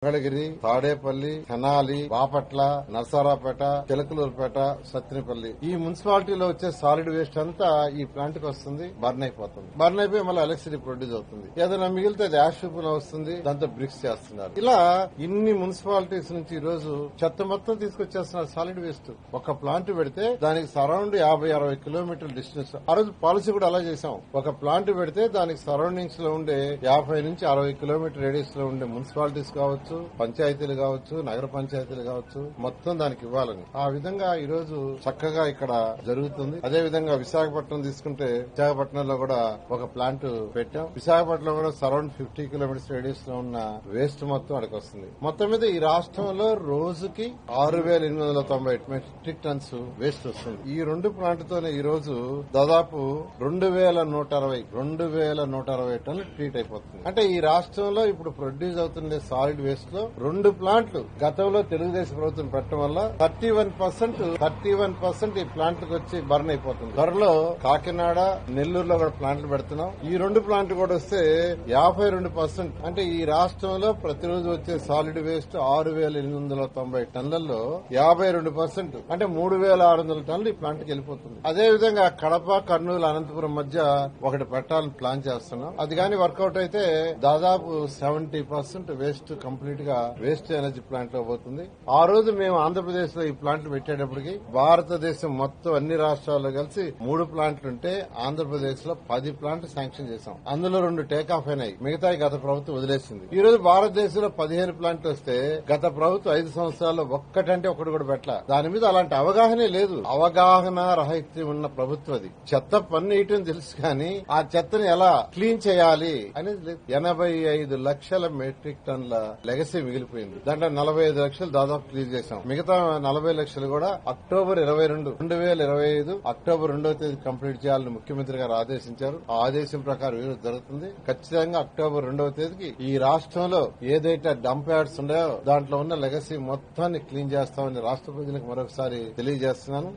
మంగళగిరి, తాడేపల్లి, తెనాలి, బాపట్ల, నరసరావుపేట, చిలకలూరుపేట, సత్తినపల్లి ఈ మున్సిపాలిటీలో వచ్చే సాలిడ్ వేస్ట్ అంతా ఈ ప్లాంట్ కి వస్తుంది, బర్న్ అయిపోతుంది. బర్న్ అయిపోయి మళ్ళీ ఎలక్ట్రిసిటీ ప్రొడ్యూస్ అవుతుంది. ఏదైనా మిగిలితే అది యాష్ రూపంలో వస్తుంది, దాంతో బ్రిక్స్ చేస్తున్నారు. ఇలా ఇన్ని మున్సిపాలిటీస్ నుంచి ఈ రోజు చెత్త మొత్తం తీసుకొచ్చేస్తున్నారు సాలిడ్ వేస్ట్. ఒక ప్లాంట్ పెడితే దానికి సరౌండ్ 50-60 కిలోమీటర్ల డిస్టెన్స్. ఆ రోజు పాలసీ కూడా అలా చేశాం. ఒక ప్లాంట్ పెడితే దానికి సరౌండింగ్స్ లో ఉండే 50 నుంచి 60 కిలోమీటర్ రేడియస్ లో ఉండే మున్సిపాలిటీస్ కావచ్చు, పంచాయతీలు కావచ్చు, నగర పంచాయతీలు కావచ్చు, మొత్తం దానికి ఇవ్వాలని. ఆ విధంగా ఈ రోజు చక్కగా ఇక్కడ జరుగుతుంది. అదే విధంగా విశాఖపట్నం తీసుకుంటే విశాఖపట్నంలో కూడా ఒక ప్లాంట్ పెట్టాం. విశాఖపట్నంలో కూడా సరౌండ్ 50 కిలోమీటర్స్ రేడియస్ లో ఉన్న వేస్ట్ మొత్తం అక్కడికి వస్తుంది. మొత్తం మీద ఈ రాష్ట్రంలో రోజుకి 6,890 మెట్రిక్ టన్స్ వేస్ట్ వస్తుంది. ఈ రెండు ప్లాంట్ తోనే ఈ రోజు దాదాపు 2,160 టన్నులు ట్రీట్ అయిపోతుంది. అంటే ఈ రాష్ట్రంలో ఇప్పుడు ప్రొడ్యూస్ అవుతుండే సాలిడ్ వేస్ట్ లో 2 ప్లాంట్లు గతంలో తెలుగుదేశం ప్రభుత్వం పెట్టడం వల్ల 31% ఈ ప్లాంట్లకు వచ్చి బర్న్ అయిపోతుంది. త్వరలో కాకినాడ, నెల్లూరులో కూడా ప్లాంట్లు పెడుతున్నాం. ఈ 2 ప్లాంట్లు కూడా వస్తే 52%. అంటే ఈ రాష్ట్రంలో ప్రతిరోజు వచ్చే సాలిడ్ వేస్ట్ 6,890 టన్నులలో 52% అంటే 3,600 టన్నులు ఈ ప్లాంట్ కి వెళ్ళిపోతుంది. అదే విధంగా కడప, కర్నూలు, అనంతపురం మధ్య ఒకటి పెట్టాలని ప్లాన్ చేస్తున్నాం. అది కానీ వర్కౌట్ అయితే దాదాపు 70% వేస్ట్ కంప్లీట్ గా వేస్ట్ ఎనర్జీ ప్లాంట్ లో పోతుంది. ఆ రోజు మేము ఆంధ్రప్రదేశ్ లో ఈ ప్లాంట్లు పెట్టేటప్పటికి భారతదేశం మొత్తం అన్ని రాష్ట్రాల్లో కలిసి 3 ప్లాంట్లు ఉంటే ఆంధ్రప్రదేశ్ లో 10 ప్లాంట్లు శాంక్షన్ చేశాం. అందులో 2 టేక్ ఆఫ్ అయినాయి, మిగతా గత ప్రభుత్వం వదిలేసింది. ఈ రోజు భారతదేశంలో 15 ప్లాంట్లు వస్తే గత ప్రభుత్వం 5 సంవత్సరాల్లో ఒక్కటంటే ఒకటి కూడా పెట్టలా. దాని మీద అలాంటి అవగాహనే లేదు. అవగాహన రహిత్యం ఉన్న ప్రభుత్వం అది. చెత్త పన్ను వేయటం తెలుసు కానీ ఆ చెత్తని ఎలా క్లీన్ చేయాలి అనేది లేదు. 85 లక్షల మెట్రిక్ టన్ల లెగసీ మిగిలిపోయింది. దాంట్లో 45 లక్షలు దాదాపు క్లీన్ చేశాం. మిగతా 40 లక్షలు కూడా అక్టోబర్ 22, 2025 అక్టోబర్ 2వ తేదీ కంప్లీట్ చేయాలని ముఖ్యమంత్రి గారు ఆదేశించారు. ఆ ఆదేశం ప్రకారం ఈరోజు జరుగుతుంది. ఖచ్చితంగా అక్టోబర్ 2వ తేదీకి ఈ రాష్ట్రంలో ఏదైతే డంప్ యార్డ్స్ ఉన్నాయో దాంట్లో ఉన్న లెగసీ మొత్తాన్ని క్లీన్ చేస్తామని రాష్ట్ర ప్రజలకు మరొకసారి తెలియజేస్తున్నాను.